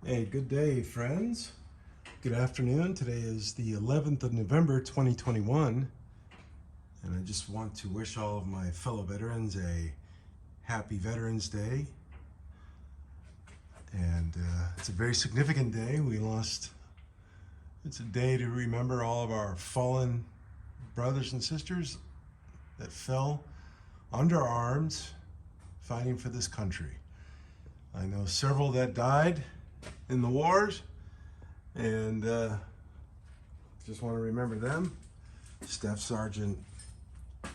Hey, good day, friends. Good afternoon. Today is the 11th of November, 2021, and I just want to wish all of my fellow veterans a happy Veterans Day. And it's a very significant day. It's a day to remember all of our fallen brothers and sisters that fell under arms fighting for this country. I know several that died in the wars, and just want to remember them. Staff Sergeant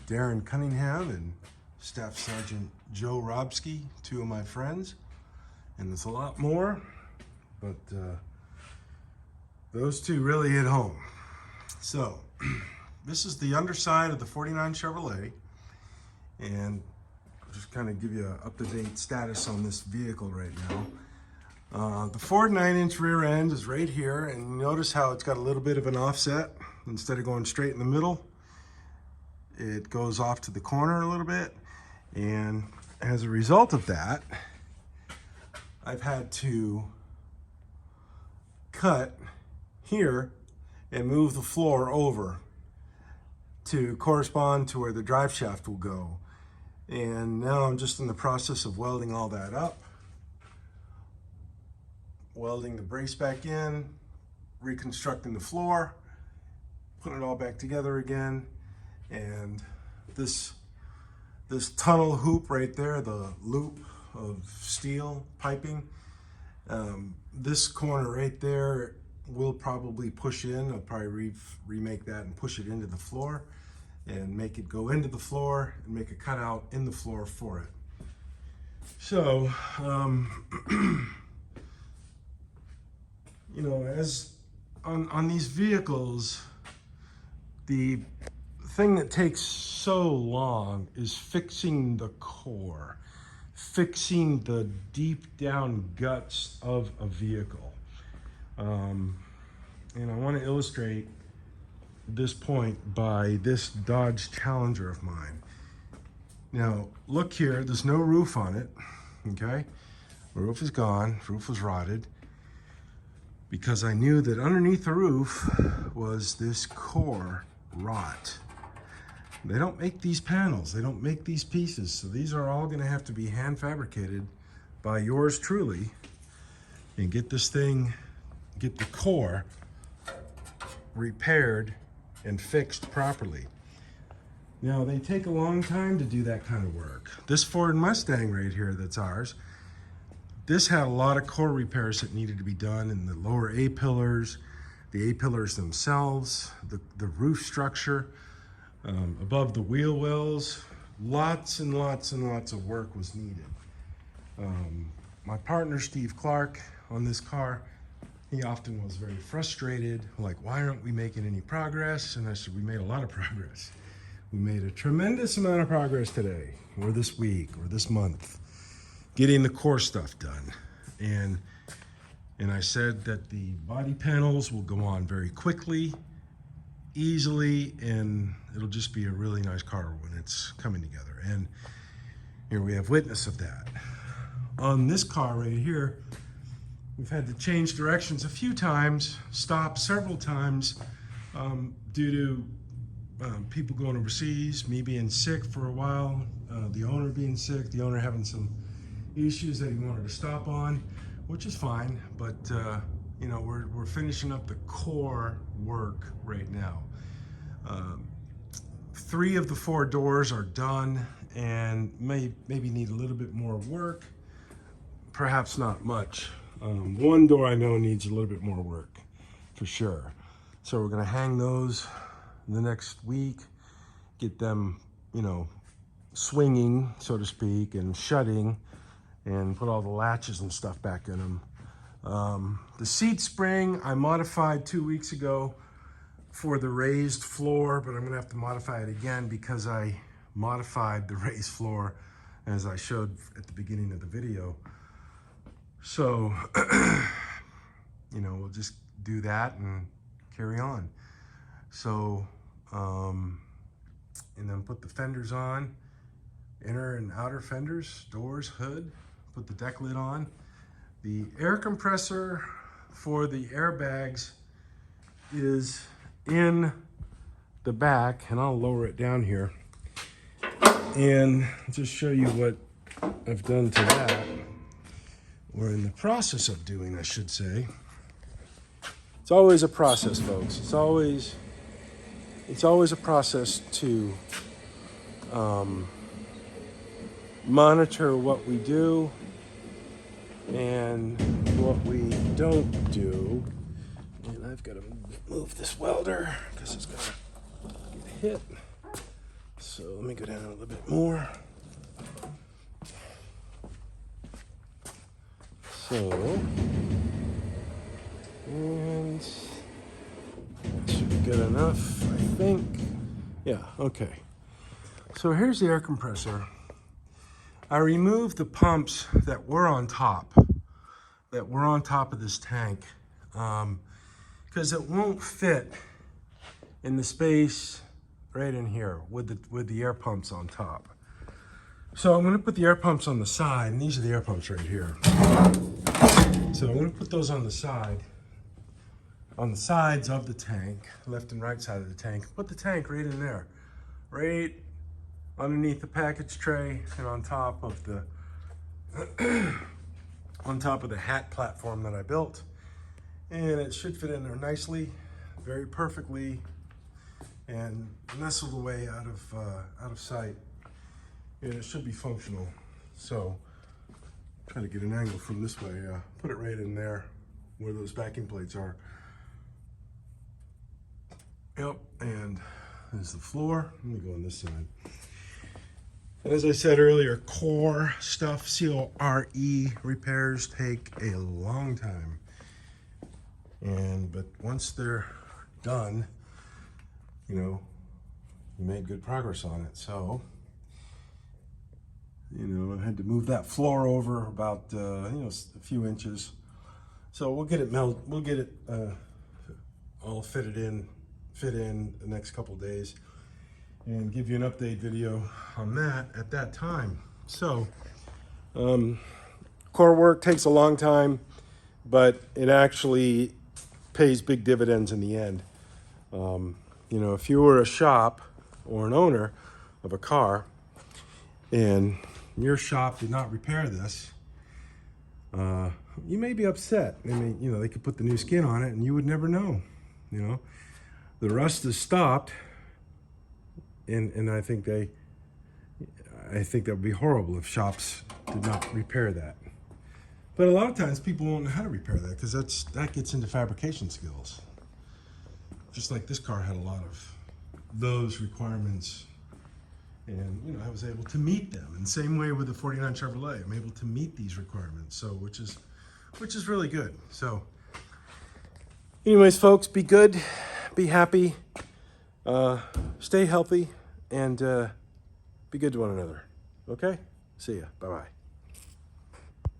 Darren Cunningham and Staff Sergeant Joe Robsky, two of my friends, and there's a lot more, but those two really hit home. So this is the underside of the 49 Chevrolet, and I'll just kind of give you an up-to-date status on this vehicle right now. The Ford 9-inch rear end is right here, and you notice how it's got a little bit of an offset. Instead of going straight in the middle, it goes off to the corner a little bit, and as a result of that, I've had to cut here and move the floor over to correspond to where the drive shaft will go. And now I'm just in the process of welding all that up, welding the brace back in, reconstructing the floor, putting it all back together again. And this tunnel hoop right there, the loop of steel piping, this corner right there will probably push in. I'll probably remake that and push it into the floor and make it go into the floor and make a cutout in the floor for it. So, you know, as on these vehicles, the thing that takes so long is fixing the core, fixing the deep down guts of a vehicle. And I want to illustrate this point by this Dodge Challenger of mine. Now, look here, there's no roof on it, okay? The roof is gone, the roof was rotted, because I knew that underneath the roof was this core rot. They don't make these panels, they don't make these pieces, so these are all gonna have to be hand fabricated by yours truly and get this thing, get the core repaired and fixed properly. Now, they take a long time to do that kind of work. This Ford Mustang right here that's ours, this had a lot of core repairs that needed to be done in the lower A-pillars, the A-pillars themselves, the roof structure, above the wheel wells. Lots and lots and lots of work was needed. My partner, Steve Clark, on this car, he often was very frustrated, like, why aren't we making any progress? And I said, we made a lot of progress. We made a tremendous amount of progress today, or this week, or this month, getting the core stuff done. And I said that the body panels will go on very quickly, easily, and it'll just be a really nice car when it's coming together. And here we have witness of that. On this car right here, we've had to change directions a few times, stop several times, due to people going overseas, me being sick for a while, the owner being sick, the owner having some issues that he wanted to stop on, which is fine, but you know, we're finishing up the core work right now. 3 of the 4 doors are done and maybe need a little bit more work, perhaps not much. 1 door I know needs a little bit more work for sure. So we're gonna hang those in the next week, get them, you know, swinging, so to speak, and shutting, and put all the latches and stuff back in them. The seat spring I modified 2 weeks ago for the raised floor, but I'm gonna have to modify it again because I modified the raised floor as I showed at the beginning of the video. So, you know, we'll just do that and carry on. So, and then put the fenders on, inner and outer fenders, doors, hood, put the deck lid on, The air compressor for the airbags is in the back, and I'll lower it down here and just show you what I've done to that. We're in the process of doing, I should say. It's always a process, folks. It's always a process to monitor what we do and what we don't do. And I've got to move this welder because it's going to get hit. So let me go down a little bit more. So, and that should be good enough, I think. Yeah, okay. So here's the air compressor. I removed the pumps that were on top of this tank, because it won't fit in the space right in here with the air pumps on top. So I'm going to put the air pumps on the side, and these are the air pumps right here. So I'm going to put those on the sides of the tank, left and right side of the tank. Put the tank right in there, right underneath the package tray and on top of the hat platform that I built. And it should fit in there nicely, very perfectly, and nestled away out of sight. And it should be functional. So try to get an angle from this way. Put it right in there where those backing plates are. Yep, and there's the floor. Let me go on this side. And as I said earlier, core stuff, C-O-R-E repairs take a long time. But once they're done, you made good progress on it. So, I had to move that floor over about, a few inches. So we'll get it all fit in the next couple days, and give you an update video on that at that time. So, core work takes a long time, but it actually pays big dividends in the end. If you were a shop or an owner of a car and your shop did not repair this, you may be upset. I mean, they could put the new skin on it and you would never know. The rust has stopped, and I think that would be horrible if shops did not repair that. But a lot of times people won't know how to repair that, because that gets into fabrication skills. Just like this car had a lot of those requirements, and I was able to meet them. And same way with the 49 Chevrolet, I'm able to meet these requirements. So which is really good. So anyways, folks, be good, be happy, stay healthy, and be good to one another. Okay? See ya. Bye-bye.